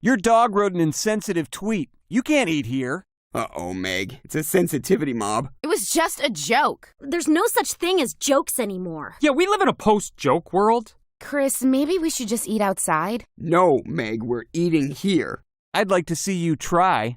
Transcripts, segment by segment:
Your dog wrote an insensitive tweet. You can't eat here. Uh-oh, Meg. It's a sensitivity mob. It was just a joke. There's no such thing as jokes anymore. Yeah, we live in a post-joke world. Chris, maybe we should just eat outside? No, Meg, we're eating here. I'd like to see you try.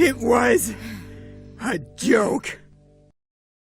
It was a joke.